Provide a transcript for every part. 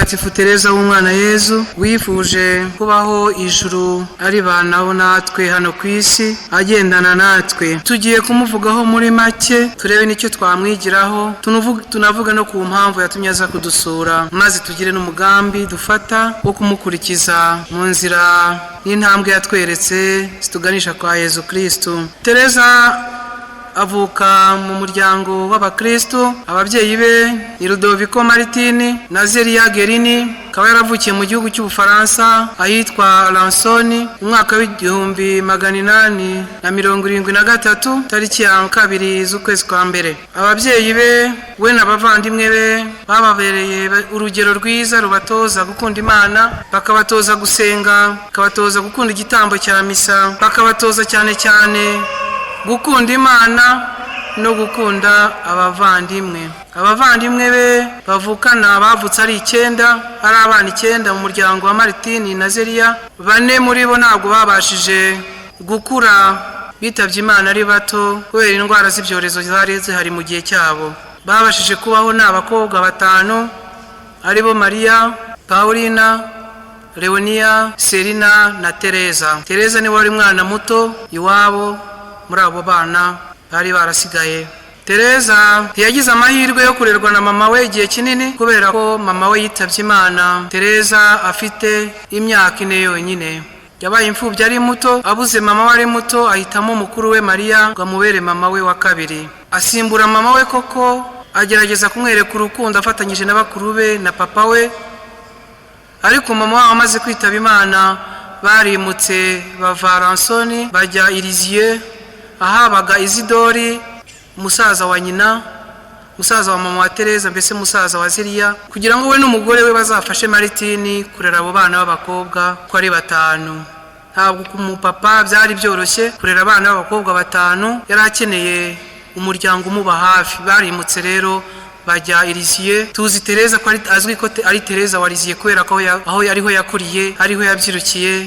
mutagatifu Tereza w'umwana Yezu wifuje kubaho ijuru ari banaho natwe hano ku isi agendana natwe. Tugiye kumuvugaho muri make turebe nicyo twamwigiraho, tunavuga no ku mpamvu yatumye aza kudusura, maze tugire n'umugambi dufata wo kumukurikiza mu nzira y'intambwe yatweretse zituganisha kwa Yezu Kristo. Tereza avuka mu muryango w'abakristo. Ababyeyi be ni Ludovico Martini na Zeria Gerini. Akaba yaravukiye mu gihugu cy'Ubufaransa ahitwa Lansoni mu mwaka w'1873 tariki ya 2 z'ukwezi kwa mbere. Ababyeyi be we n'abavandimwe be bababereye urugero rwiza rubatoza gukunda Imana, bakabatoza gusenga, bakabatoza gukunda igitambo cya misa, bakabatoza cyane cyane gukunda Imana no gukunda abavandimwe. Abavandimwe be bavukana bavutse ari 9, ari abana 9 mu muryango wa Martini na Zeria. 4 muri bo ntabwo babashije gukura, bitavye Imana ari bato kubera indwara z'ibyorezo zari zihari mu gihe cyabo. Babashije kubaho n'abakobwa 5 ari bo Maria, Paulina, Leonia, Serina na Tereza. Tereza ni wari mwana muto iwabo muri abo bana bari barasigaye. Tereza yagize amahirwe yo kurerwa na mama we igihe kinini kubera ko mama we yitavye Imana Tereza afite imyaka 4 yonyine. Yabaye imfubyi ari muto, abuze mama we ari muto, ahitamo mukuru we Maria ngo amubere mama we wa kabiri. Asimbura mama we koko, agerageza kumwereka urukundo afatanyije na bakuru be na papa we, ariko mama we amaze kwitaba Imana barimutse bava Lansoni bajya Lisieux, ahabaga Isidori musaza wa nyina, musaza wa mama wa Tereza, mbese musaza wa Zeria, kugira ngo we n'umugore we bazafashe Martini kurera abo bana b'abakobwa ko ari 5. Ntabwo kumupapa byari byoroshye kurera abana b'abakobwa 5, yari akeneye umuryango umuba hafi. Barimutse rero bajya Lisieux. Tuzi Tereza ko azwi ko ari Tereza wa Lisieux kubera ko aho ariho yakuriye, ariho yabyirukiye,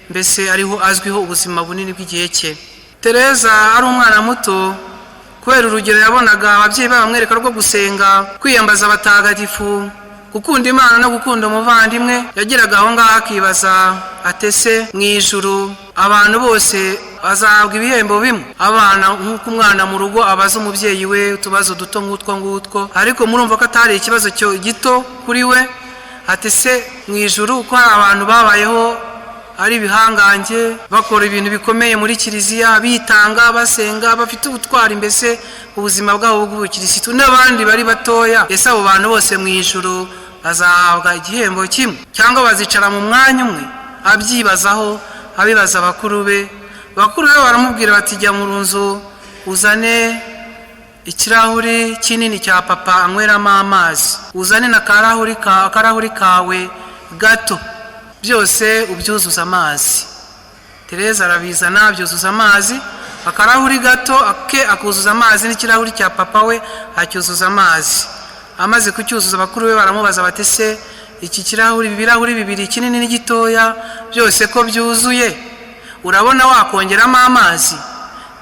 mbese ariho azwiho ubuzima bunini bw'igihe cye. Tereza ari umwana muto kubera urugero yabonaga ababyeyi bamwereka rwo gusenga, kwiyambaza abatagatifu, gukunda Imana no gukunda umuvandimwe. Yagiraga aho ngaho akibaza atese mu ijuru abantu bose bazahabwa ibihembo bimwe? Abana nk'uko umwana mu rugo abaza umubyeyi we utubazo duto ngutwo, ariko murumva ko atari ikibazo cyo gito kuri we. Atese mu ijuru uko hari abantu babayeho ari bihangange, bakora ibintu bikomeye muri kiliziya, bitanga, basenga, bafite ubutwari, mbese ubuzima bwabo bw'ubukirisitu, n'abandi bari batoya. Ese abo bantu bose mu ijuru bazahabwa igihembo kimwe cyangwa bazicara mu mwanya umwe? Abyibazaho, abibaza bakuru be. Bakuru be baramubwira bati jya mu runzu uzane ikirahuri kinini cya papa anyweramo amazi, uzane na karahuri kawe gato, byose ubyuzuza amazi. Tereza arabizana byuzuza amazi, akarahuri gato akuzuza amazi, n'ikirahuri cya papa we acyuzuza amazi. Amaze kucyuzuza bakuru be baramubaza bati se iki kirahuri, ibirahuri 2 kinini n'igitoya byose ko byuzuye, urabona wakongeramo amazi?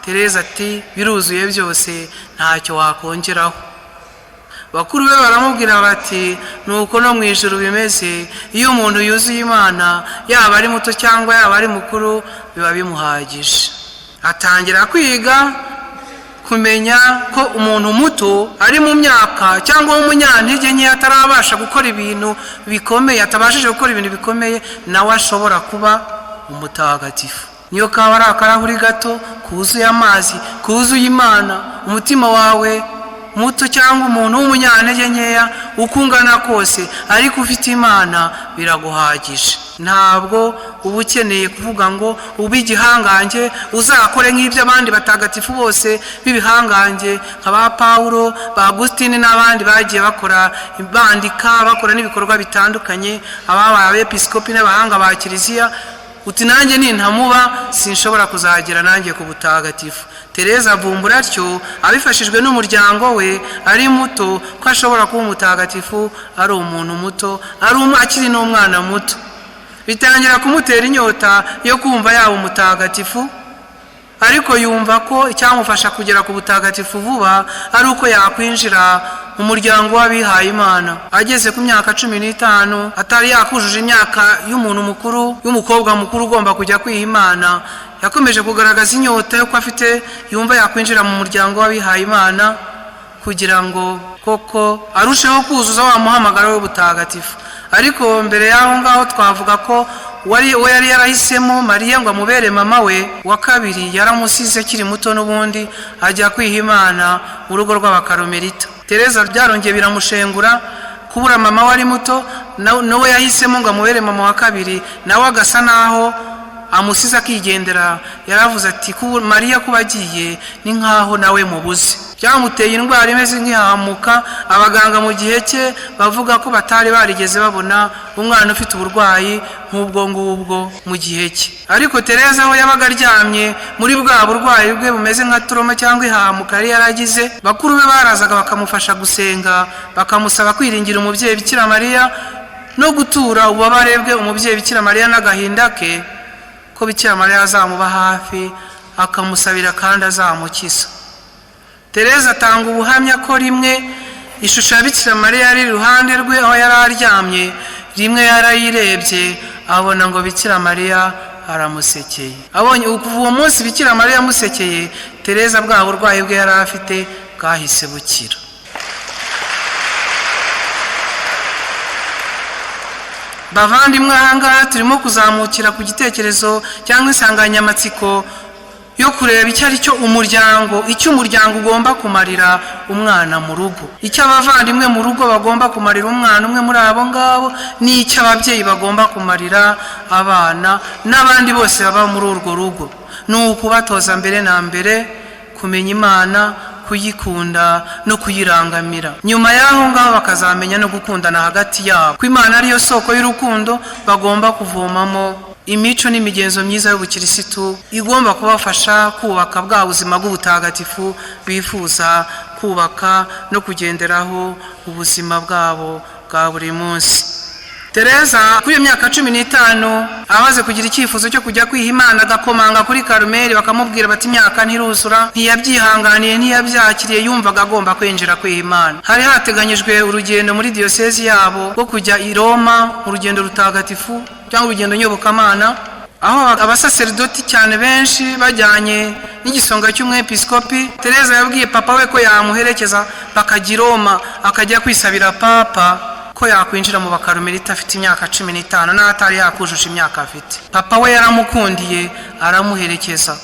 Tereza ati biruzuye byose, ntacyo wakongeraho. Bakuru be baramubwira bati nuko no mu ijuru bimeze, iyo umuntu yuzuye Imana yaba ari muto cyangwa yaba ari mukuru biba bimuhagije. Atangira kwiga kumenya ko umuntu muto ari mu myaka cyangwa umunyantege nke atarabasha gukora ibintu bikomeye, atabashije gukora ibintu bikomeye, nawe ashobora kuba umutagatifu. Niyo kaba ari akarahuri gato kuzuye amazi, kuzuye Imana, umutima wawe muto cyangwa umuntu w'umunyantege nkeya ukungana kose, ariko ufite Imana biraguhagije. Ntabwo uba ukeneye kuvuga ngo ube igihangange uzakore nk'ibyo abandi batagatifu bose b'ibihangange nka ba Paulo, ba Agustine n'abandi bagiye bakora, bandika, bakora n'ibikorwa bitandukanye, ababaye abepiskopi n'abahanga ba kiliziya. Uti nanjye nintamuba sinshobora kuzagera nanjye ku butagatifu. Tereza avumbura atyo abifashijwe n'umuryango we ari muto ko ashobora kuba umutagatifu ari umuntu muto, akiri n'umwana muto. Bitangira kumutera inyota yo kumva yaba umutagatifu, ariko yumva ko icyamufasha kugera ku butagatifu vuba ari uko yakwinjira umuryango w'abihaye Imana. Ageze ku myaka 15 atari yakujuje imyaka y'umuntu mukuru y'umukobwa mukuru ugomba kujya kwiha Imana, yakomeje kugaragaza inyota yo ko afite yumva yakwinjira mu muryango w'abihaye Imana kugira ngo koko arusheho kuzuza wa muhamagaro w'ubutagatifu. Ariko mbere yaho ngaho twavuga ko we yari yarahisemo Mariya ngo amubere mama we wa kabiri, yaramusize kiri muto n'ubundi ajya kwiha Imana mu rugo rw'abakaromerita. Tereza byarongeye biramushengura kubura mama wari muto, nawe yahisemo ngo amubere mama wa kabiri, nawe agasa naho amusize akigendera. Yaravuze ati Mariya kuba agiye ni nkaho nawe mubuze. Byamuteye indwara imeze nk'ihamuka. Abaganga mu gihe cye bavuga ko batari barigeze babona umwana ufite uburwayi nk'ubwo ngubwo mu gihe cye. Ariko Tereza aho yabaga aryamye muri bwa burwayi bwe bumeze nka turoma cyangwa ihamuka yari yaragize, bakuru be barazaga bakamufasha gusenga, bakamusaba kwiringira umubyeyi Bikira Mariya no gutura ububabare bwe umubyeyi Bikira Mariya n'agahinda ke, ko Bikira Mariya azamuba hafi akamusabira kandi azamukiza. Tereza atanga ubuhamya ko rimwe ishusho ya Bikira Mariya yari iruhande rwe aho yari aryamye, rimwe yarayirebye abona ngo Bikira Mariya aramusekeye. Abonye kuva uwo munsi Bikira Mariya amusekeye, Tereza bwa burwayi bwe yari afite bwahise bukira. Bavandimwe, ahangaha turimo kuzamukira ku gitekerezo cyangwa insanganyamatsiko yo kureba icyo ari cyo umuryango, icyo umuryango ugomba kumarira umwana mu rugo, icyo abavandimwe mu rugo bagomba kumarira umwana umwe muri abo ngabo, n'icyo ababyeyi bagomba kumarira abana n'abandi bose baba muri urwo rugo. Ni ukubatoza mbere na mbere kumenya Imana, kuyikunda no kuyirangamira. Nyuma y'aho ngaho bakazamenya no gukundana hagati yabo, ko Imana ariyo soko y'urukundo bagomba kuvomamo imico n'imigenzo myiza y'ubukirisitu igomba kubafasha kubaka bwa buzima bw'ubutagatifu bifuza kubaka no kugenderaho ubuzima bwabo bwa buri munsi. Tereza kuri iyo myaka 15 amaze kugira icyifuzo cyo kujya kwiha Imana, agakomanga kuri Karumeli bakamubwira bati imyaka ntiruzura, ntiyabyihanganiye, ntiyabyakiriye, yumvaga agomba kwinjira kwiha Imana. Hari hateganyijwe urugendo muri diyosezi yabo rwo kujya i Roma mu rugendo rutagatifu cyangwa urugendo nyobokamana, aho abasaserdoti cyane benshi bajyanye n'igisonga cy'umwepiskopi. Tereza yabwiye papa we ko yamuherekeza bakajya i Roma, akajya kwisabira papa ko yakwinjira mu bakarumelita afite imyaka 15 n'atari yakujuje imyaka afite. Papa we yaramukundiye aramuherekeza,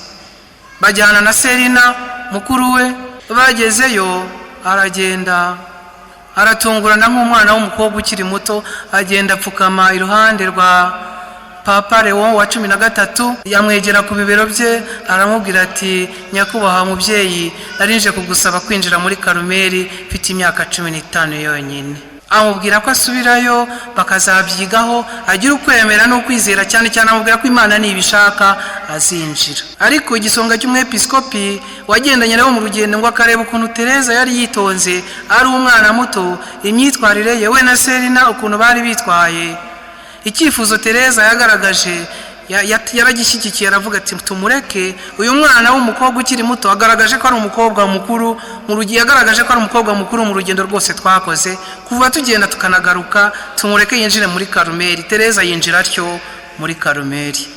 bajyana na Serina mukuru we. Bagezeyo aragenda aratungurana nk'umwana w'umukobwa ukiri muto, agenda apfukama iruhande rwa Papa Leo wa 13, yamwegera ku bibero bye aramubwira ati nyakubahwa mubyeyi, narinje kugusaba kwinjira muri Karumeli mfite imyaka 15 yonyine. Amubwira ko asubirayo bakazabyigaho, agira ukwemera no kwizera cyane cyane, amubwira ko Imana nibishaka azinjira. Ariko igisonga cy'umwepiskopi wagendanye nawe mu rugendo ngo akareba ukuntu Tereza yari yitonze ari umwana muto, imyitwarire yewe na Serina ukuntu bari bitwaye, icyifuzo Tereza yagaragaje yaragishyigikiye, aravuga ati tumureke uyu mwana w'umukobwa ukiri muto. Agaragaje ko ari umukobwa mukuru yagaragaje ko ari umukobwa mukuru mu rugendo rwose twakoze kuva tugenda tukanagaruka, tumureke yinjire muri Karumeli. Tereza yinjira atyo muri Karumeli.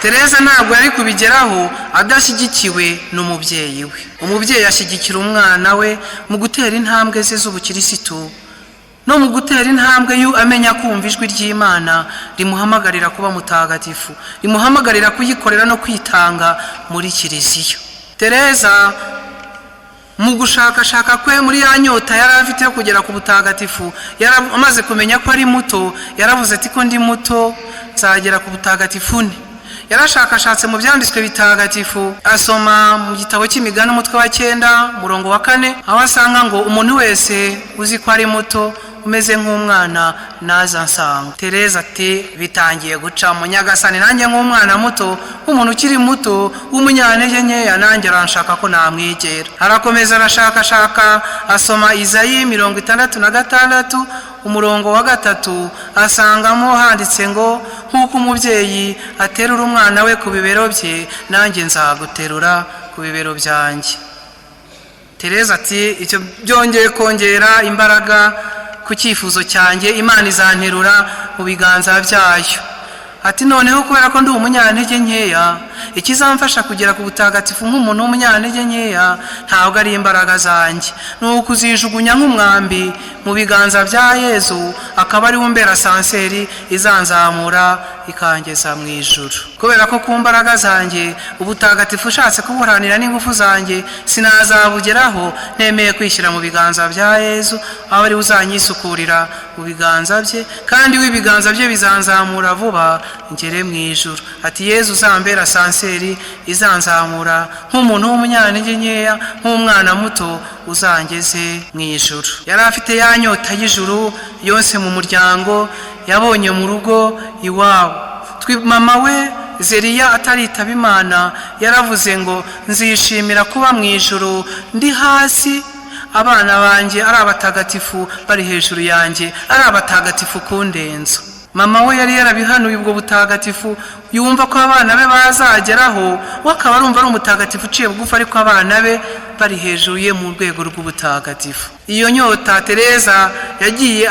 Tereza ntabwo yari kubigeraho adashyigikiwe n'umubyeyi we. Umubyeyi ashyigikira umwana we mu gutera intambwe ze z'ubukirisitu no mu gutera intambwe amenya kumva ijwi ry'Imana rimuhamagarira kuba mutagatifu, rimuhamagarira kuyikorera no kwitanga muri kiliziya. Tereza mu gushakashaka kwe muri ya nyota yari afite yo kugera ku butagatifu, amaze kumenya ko ari muto, yaravuze ati ko ndi muto nzagera ku butagatifu ne. Yarashakashatse mu byanditswe bitagatifu, asoma mu gitabo cy'imigani umutwe wa 9 murongo wa 4, aho asanga ngo umuntu wese uzi ko ari muto umeze nk'umwana naza nsanga. Tereza ati bitangiye guca mu nyagasani, nanjye nk'umwana muto, umuntu ukiri muto w'umunyantege nkeya, nanjye aranshaka ko namwegera. Arakomeza arashakashaka, asoma Izayi 66 umurongo wa 3, asangamo handitse ngo nk'uko umubyeyi aterura umwana we ku bibero bye, nanjye nzaguterura ku ku bibero byanjye. Tereza ati icyo byongeye kongera imbaraga ku cyifuzo cyanjye, Imana izanterura mu biganza byayo. Ati noneho kubera ko ndi umunyantege nkeya, ikizamfasha kugera ku butagatifu nk'umuntu w'umunyantege nkeya ntabwo ari imbaraga zanjye, ni ukuzijugunya nk'umwambi mu biganza bya Yezu, akaba ari umbera sanseri izanzamura ikangeza mu ijuru. Kubera ko ku mbaraga zanjye ubutagatifu ushatse kubuharanira n'ingufu zanjye sinazabugeraho, nemeye kwishyira mu biganza bya Yezu, aba ari uzanyisukurira mu biganza bye, kandi w'ibiganza bye bizanzamura vuba ngere mu ijuru. Ati Yezu uzambera sanseri izanzamura nk'umuntu w'umunyantege nkeya, nk'umwana muto uzangeze mu ijuru. Yari afite ya nyota y'ijuru yose mu muryango, yabonye mu rugo iwabo. Mama we Zeriya ataritaba Imana yaravuze ngo nzishimira kuba mu ijuru ndi hasi, abana banjye ari abatagatifu bari hejuru yanjye, ari abatagatifu kundenza. Mama we yari yarabihanuye ubwo butagatifu, yumva ko abana be bazageraho, we akaba arumva ari umutagatifu uciye bugufi, ariko abana be bari hejuru ye mu rwego rw'ubutagatifu. Iyo nyota Tereza yagiye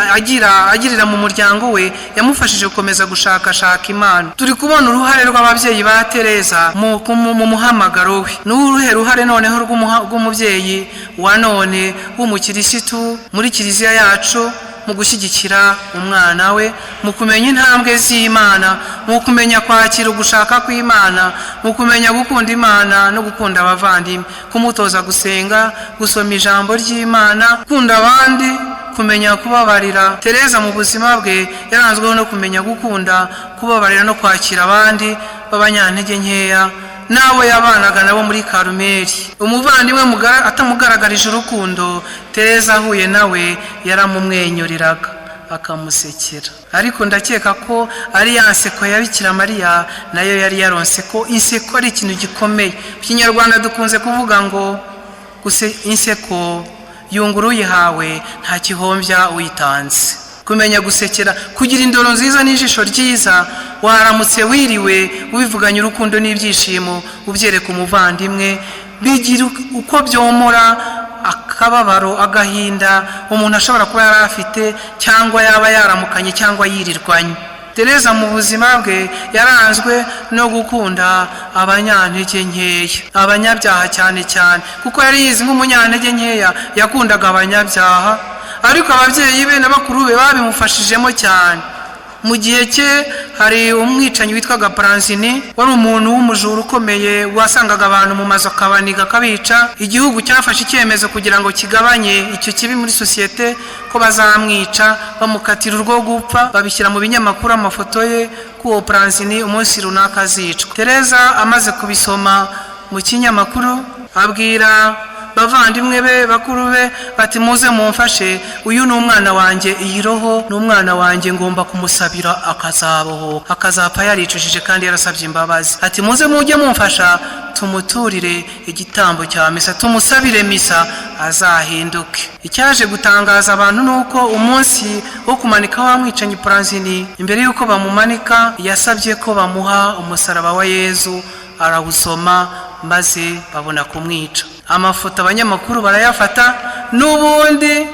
agirira mu muryango we yamufashije gukomeza gushakashaka Imana. Turi kubona uruhare rw'ababyeyi ba Tereza mu muhamagaro we. N'uruhe ruhare noneho rw'umubyeyi wa none w'umukirisitu muri kiliziya yacu mu gushyigikira umwana we, mu kumenya intambwe z'Imana, mu kumenya kwakira ugushaka kw'Imana, mu kumenya gukunda Imana no gukunda abavandimwe, kumutoza gusenga, gusoma ijambo ry'Imana, gukunda abandi, kumenya kubabarira. Tereza mu buzima bwe yaranzweho no kumenya gukunda, kubabarira no kwakira abandi b'abanyantege nkeya. Nawe yabanaga nabo muri Karumeli, umuvandimwe atamugaragarije urukundo, Tereza ahuye nawe yaramumwenyuriraga akamusekera. Ariko ndakeka ko ari ya nseko ya Bikira Mariya nayo yari yaronse ko inseko ari ikintu gikomeye. Mu Kinyarwanda dukunze kuvuga ngo inseko yungura uyihawe nta kihombya uyitanze. Kumenya gusekera, kugira indoro nziza n'ijisho ryiza, waramutse wiriwe ubivuganye urukundo n'ibyishimo, ubyereka umuvandimwe, bigira uko byomora akababaro, agahinda umuntu ashobora kuba yari afite, cyangwa yaba yaramukanye cyangwa yirirwanye. Tereza mu buzima bwe yaranzwe no gukunda abanyantege nkeya, abanyabyaha cyane cyane, kuko yari yizi nk'umunyantege nkeya yakundaga abanyabyaha, ariko ababyeyi be na bakuru be babimufashijemo cyane. Mu gihe cye hari umwicanyi witwaga Pranzini, wari umuntu w'umujura ukomeye, wasangaga abantu mu mazu akabaniga akabica. Igihugu cyafashe icyemezo kugira ngo kigabanye icyo kibi muri sosiyete, ko bazamwica bamukatira urwo gupfa, babishyira mu binyamakuru amafoto ye ko uwo Pranzini umunsi runaka azicwa. Tereza amaze kubisoma mu kinyamakuru abwira bavandimwe be bakuru be bati muze mumfashe, uyu ni umwana wanjye, iyi roho ni umwana wanjye, ngomba kumusabira akazaboho, akazapfa yaricujije kandi yarasabye imbabazi. Ati muze mujye mumfasha tumuturire igitambo cya misa, tumusabire misa azahinduke. Icyaje gutangaza abantu nuko umunsi wo kumanika wa mwicanyi Pranzini, imbere yuko bamumanika yasabye ko bamuha umusaraba wa Yezu, arawusoma maze babona kumwica. Amafoto abanyamakuru barayafata, n'ubundi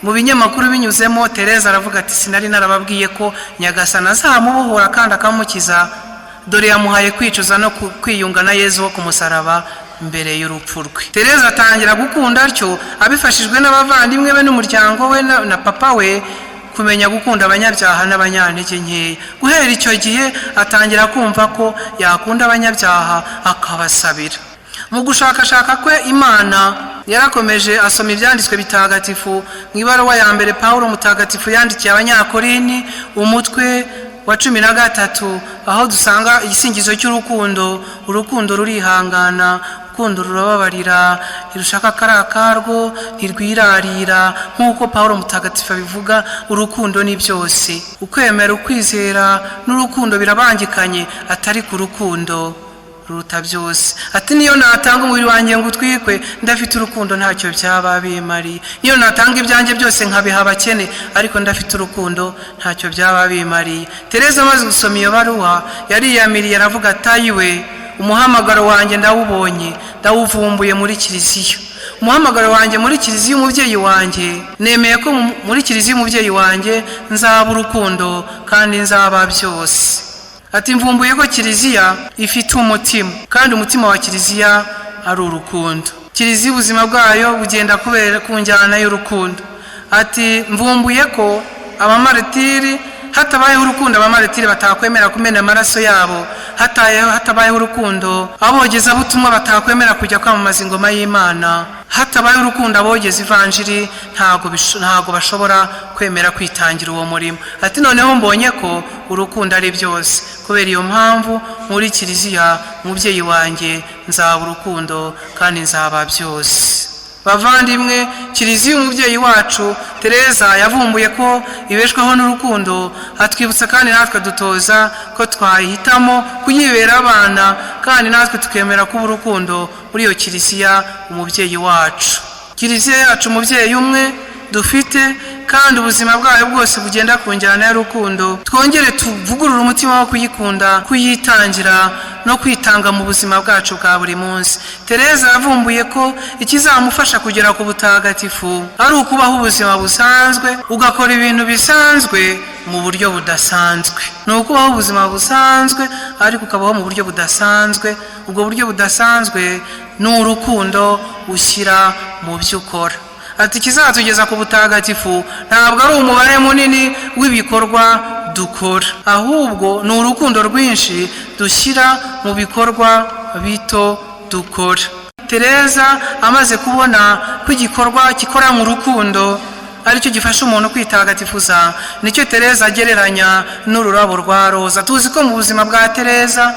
mu binyamakuru binyuzemo Tereza aravuga ati sinari narababwiye ko Nyagasana azamubohora kandi akamukiza, dore yamuhaye kwicuza no kwiyunga na Yezu wo kumusaraba mbere y'urupfu rwe. Tereza atangira gukunda atyo abifashijwe n'abavandimwe be n'umuryango we na papa we, kumenya gukunda abanyabyaha n'abanyantege nkeya. Guhera icyo gihe atangira kumva ko yakunda abanyabyaha akabasabira. Mu gushakashaka kwe Imana yarakomeje asoma ibyanditswe bitagatifu. Mu ibaruwa ya mbere Pawulo mutagatifu yandikiye Abanyakorini umutwe wa 13, aho dusanga igisingizo cy'urukundo. Urukundo rurihangana, urukundo rurababarira, ntirushaka karakarwo, ntirwirarira, nk'uko Pawulo mutagatifu abivuga. Urukundo ni byose, ukwemera, ukwizera n'urukundo birabangikanye, atari ku rukundo ruruta byose. Ati niyo natanga umubiri wanjye ngo utwikwe ndafite urukundo ntacyo byaba bimari, niyo natanga ibyanjye byose nkabiha abakene ariko ndafite urukundo ntacyo byaba bimari. Tereza amaze gusoma iyo baruwa yariyamiriye aravuga ati ayiwe, umuhamagaro wanjye ndawubonye, ndawuvumbuye muri kiliziya. Umuhamagaro wanjye muri kiliziya umubyeyi wanjye, nemeye ko muri kiliziya umubyeyi wanjye nzaba urukundo kandi nzaba byose. Ati mvumbuye ko kiliziya ifite umutima, kandi umutima wa kiliziya ari urukundo. Kiliziya ubuzima bwayo bugenda kubera ku njyana y'urukundo. Ati mvumbuye ko abamaritiri hatabayeho urukundo, abamaritiri batakwemera kumena amaraso yabo. Hatabayeho urukundo, abogeza butumwa batakwemera kujya kwamamaza ingoma y'Imana. Hatabayeho urukundo, abogeza ivanjiri ntago bashobora kwemera kwitangira uwo murimo. Ati noneho mbonye ko urukundo ari byose, kubera iyo mpamvu muri kiliziya umubyeyi wanjye nzaba urukundo kandi nzaba byose. Bavandimwe, kiliziya umubyeyi wacu Tereza yavumbuye ko ibeshwaho n'urukundo, atwibutsa kandi natwe dutoza ko twahitamo kuyibera abana, kandi natwe tukemera kuba urukundo muri iyo kiliziya umubyeyi wacu. Kiliziya yacu umubyeyi umwe dufite, kandi ubuzima bwayo bwose bugenda ku njyana y'urukundo. Twongere tuvugurure umutima wo kuyikunda, kuyitangira no kwitanga mu buzima bwacu bwa buri munsi. Tereza yavumbuye ko ikizamufasha kugera ku butagatifu ari ukubaho ubuzima busanzwe, ugakora ibintu bisanzwe mu buryo budasanzwe. Ni ukubaho ubuzima busanzwe ariko ukabaho mu buryo budasanzwe. Ubwo buryo budasanzwe ni urukundo ushyira mu byo ukora. Ati kizatugeza ku butagatifu ntabwo ari umubare munini w'ibikorwa dukora, ahubwo ni urukundo rwinshi dushyira mu bikorwa bito dukora. Tereza amaze kubona ko igikorwa gikora mu rukundo aricyo gifasha umuntu kwitagatifuza, nicyo Tereza agereranya n'ururabo rwa roza. Tuzi ko mu buzima bwa Tereza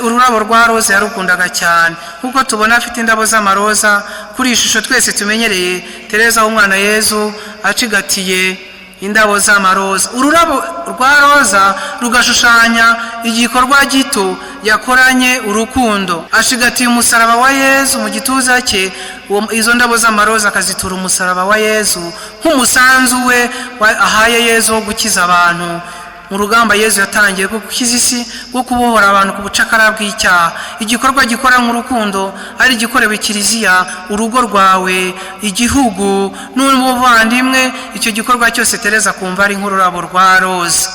ururabo rwa roza yarukundaga cyane, kuko tubona afite indabo z'amaroza kuri ishusho twese tumenyereye Tereza w'umwana Yezu acigatiye indabo z'amaroza. Ururabo rwa roza rugashushanya igikorwa gito yakoranye urukundo. Ashigatiye umusaraba wa Yezu mu gituza cye, izo ndabo z'amaroza akazitura umusaraba wa Yezu nk'umusanzu we ahaye Yezu wo gukiza abantu mu rugamba Yezu yatangiye rwo gukiza isi, rwo kubohora abantu ku bucakara bw'icyaha. Igikorwa gikora mu rukundo ari igikorewe kiliziya, urugo rwawe, igihugu n'umuvandimwe, icyo gikorwa cyose Tereza kumva ari nk'ururabo rwa roza.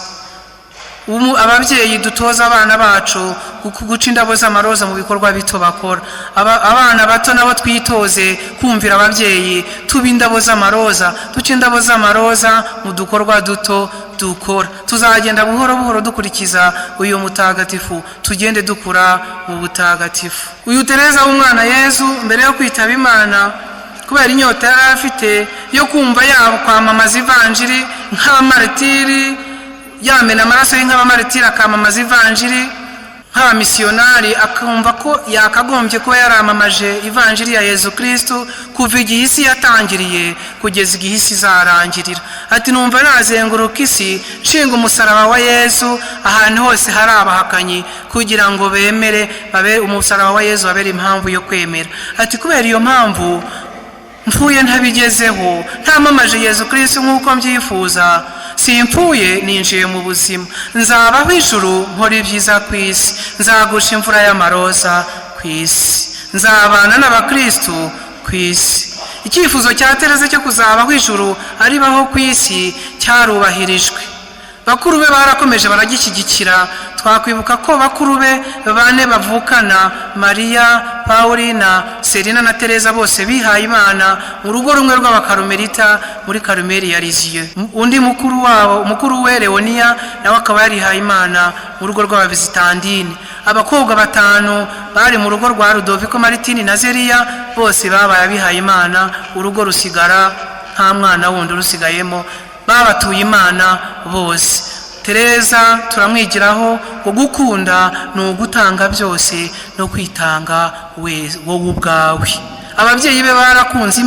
Ababyeyi dutoza abana bacu guca indabo z'amaroza mu bikorwa bito bakora. Abana bato nabo twitoze kumvira ababyeyi, tuba indabo z'amaroza, duca indabo z'amaroza mu dukorwa duto dukora. Tuzagenda buhoro buhoro dukurikiza uyu mutagatifu, tugende dukura mu butagatifu. Uyu Tereza w'umwana Yezu mbere yo kwitaba Imana, kubera inyota yari afite yo kumva yabo kwamamaza ivanjiri nk'abamaritiri, yamena amaraso y'nk'abamaritiri akamamaza ivanjiri nk'abamisiyonari, akumva ko yakagombye kuba yaramamaje ivanjiri ya Yezu Kristo kuva igihe isi yatangiriye kugeza igihe isi izarangirira. Ati numva nazenguruka isi nshinga umusaraba wa Yezu ahantu hose hari abahakanyi, kugira ngo bemere umusaraba wa Yezu babere impamvu yo kwemera. Ati kubera iyo mpamvu mpfuye ntabigezeho, ntamamaje Yezu Kristo nk'uko mbyifuza, simpfuye ninjiye mu buzima. Nzabaho ijuru nkora ibyiza ku isi, nzagusha imvura y'amaroza ku isi, nzabana n'abakristo ku isi. Icyifuzo cya Tereza cyo kuzabaho ijuru aribaho ku isi cyarubahirijwe. Bakuru be barakomeje baragishyigikira. Twakwibuka ko bakuru be bane bavukana, Mariya, Paulina, Serina na Tereza, bose bihaye Imana mu rugo rumwe rw'abakarumelita muri Karumeli ya Lisieux. Undi mukuru we Leonia nawe akaba yarihaye Imana mu rugo rw'abavizitandine. Abakobwa batanu bari mu rugo rwa Rudoviko, Maritini na Zeriya, bose babaye abihaye Imana, urugo rusigara nta mwana wundi rusigayemo, babatuye Imana bose. Tereza turamwigiraho ngo gukunda ni ugutanga byose no kwitanga wowe ubwawe. Ababyeyi be bakunze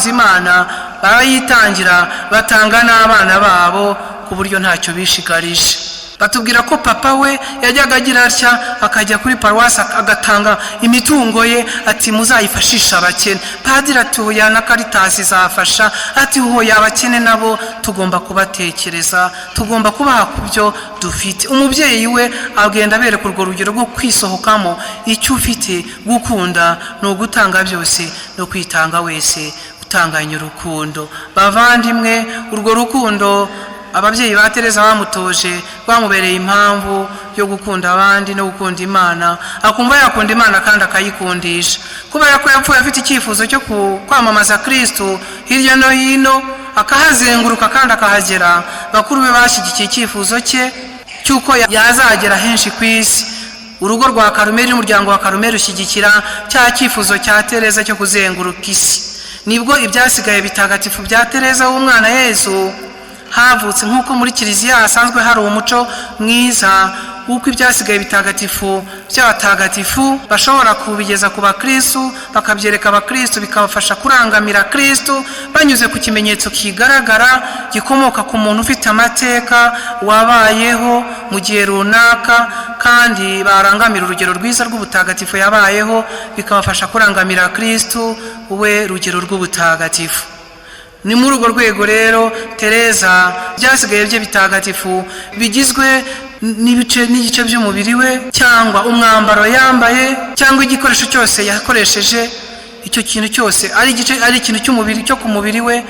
Imana, barayitangira, batanga n'abana babo ku buryo ntacyo bishigarije. batubwira ko papa we yajyaga agira atya akajya kuri paruwasi agatanga imitungo ye ati muzayifashisha abakene. Padiri ati oya na Karitasi izafasha, ati hoya abakene nabo tugomba kubatekereza, tugomba kubaha ku byo dufite. Umubyeyi we agenda abereka urwo rugero rwo kwisohokamo, icyo ufite gukunda ni ugutanga byose no kwitanga wese utanganya urukundo. Bavandimwe, urwo rukundo ababyeyi ba Tereza bamutoje bamubereye impamvu yo gukunda abandi no gukunda Imana, akumva yakunda Imana kandi akayikundisha. Kubera ko yapfuye afite icyifuzo cyo kwamamaza Kristo hirya no hino, akahazenguruka kandi akahagera, bakuru be bashyigikiye icyifuzo cye cy'uko yazagera henshi ku isi. Urugo rwa Karumeli n'umuryango wa Karumeli ushyigikira cya cyifuzo cya Tereza cyo kuzenguruka isi. Nibwo ibyasigaye bitagatifu bya Tereza w'umwana Yezu havutse. Nk'uko muri Kiliziya hasanzwe hari umuco mwiza w'uko ibyasigaye bitagatifu by'abatagatifu bashobora kubigeza ku bakristu, bakabyereka abakristu, bikabafasha kurangamira Kristo banyuze ku kimenyetso kigaragara gikomoka ku muntu ufite amateka wabayeho mu gihe runaka, kandi barangamira urugero rwiza rw'ubutagatifu yabayeho, bikabafasha kurangamira Kristo we rugero rw'ubutagatifu. Ni muri urwo rwego rero Tereza byasigaye bye bitagatifu bigizwe n'igice by'umubiri we, cyangwa umwambaro yambaye, cyangwa igikoresho cyose yakoresheje. Icyo kintu cyose ari ikintu cy'umubiri cyo ku mubiri we,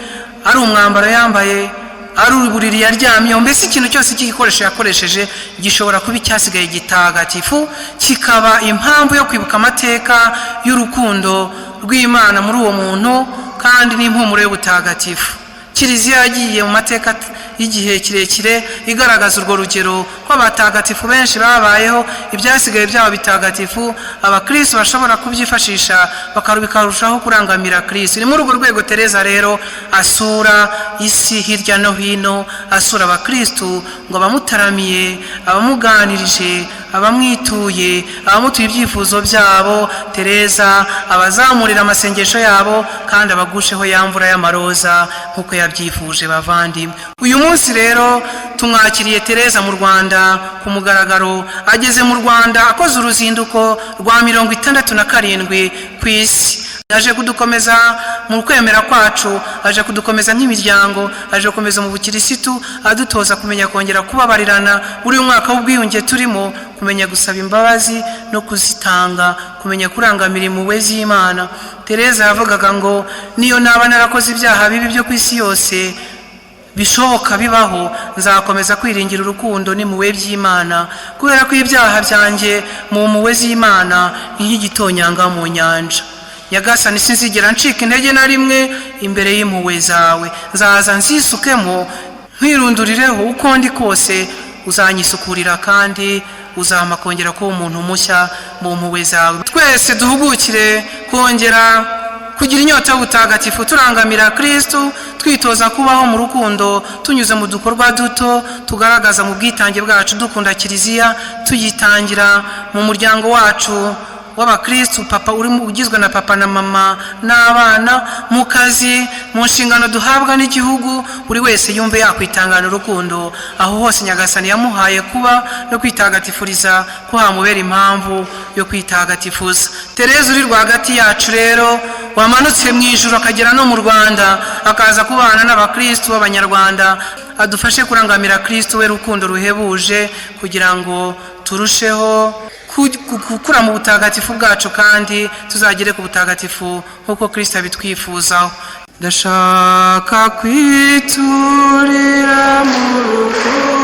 ari umwambaro yambaye, ari uburiri yaryamyeho, mbese ikintu cyose cy'igikoresho yakoresheje gishobora kuba icyasigaye gitagatifu, kikaba impamvu yo kwibuka amateka y'urukundo rw'Imana muri uwo muntu, kandi n'impumuro y'ubutagatifu. Kiliziya yagiye mu mateka y'igihe kirekire igaragaza urwo rugero ko abatagatifu benshi babayeho, ibyasigaye byabo bitagatifu abakristo bashobora kubyifashisha bakarushaho kurangamira Kristo. Ni muri urwo rwego Tereza rero asura isi hirya no hino, asura abakristo ngo abamutaramiye, abamuganirije, abamwituye, abamutuye ibyifuzo byabo. Tereza abazamurira amasengesho yabo kandi abagusheho yamvura y'amaroza nk'uko yabyifuje. Bavandimwe, uyu munsi rero tumwakiriye Tereza mu Rwanda ku mugaragaro. Ageze mu Rwanda akoze uruzinduko rwa 67 ku isi. Aje kudukomeza mu kwemera kwacu, aje kudukomeza nk'imiryango, aje gukomeza mu bukirisitu, adutoza kumenya kongera kubabarirana buri mwaka w'ubwiyunge turimo, kumenya gusaba imbabazi no kuzitanga, kumenya kurangamira impuhwe z'Imana. Tereza yavugaga ngo niyo naba narakoze ibyaha bibi byo ku isi yose bishoboka bibaho, nzakomeza kwiringira urukundo n'impuhwe by'Imana, kubera ko ibyaha byanjye mu mpuhwe z'Imana nk'igitonyanga mu nyanja. Nyagasani, sinzigera ncika intege na rimwe imbere y'impuhwe zawe, nzaza nzisukemo nkwirundurireho uko ndi kose, uzanyisukurira kandi uzampa kongera kuba umuntu mushya mu mpuhwe zawe. Twese duhugukire kongera kugira inyota y'ubutagatifu, turangamira Kristo, twitoza kubaho mu rukundo, tunyuze mu dukorwa duto tugaragaza mu bwitange bwacu, dukunda Kiliziya, tuyitangira mu muryango wacu w'abakristo, papa ugizwe na papa na mama n'abana, mu kazi, mu nshingano duhabwa n'igihugu, buri wese yumve yakwitangana urukundo aho hose Nyagasani yamuhaye kuba no kwitagatifuriza ko hamubera impamvu yo kwitagatifuza. Tereza uri rwagati yacu rero, wamanutse mu ijuru akagera no mu Rwanda, akaza kubana n'abakristo b'Abanyarwanda, adufashe kurangamira Kristo we rukundo ruhebuje, kugira ngo turusheho gukura mu butagatifu bwacu kandi tuzagere ku butagatifu nk'uko Kristo abitwifuzaho. Ndashaka kwiturira mu rukundo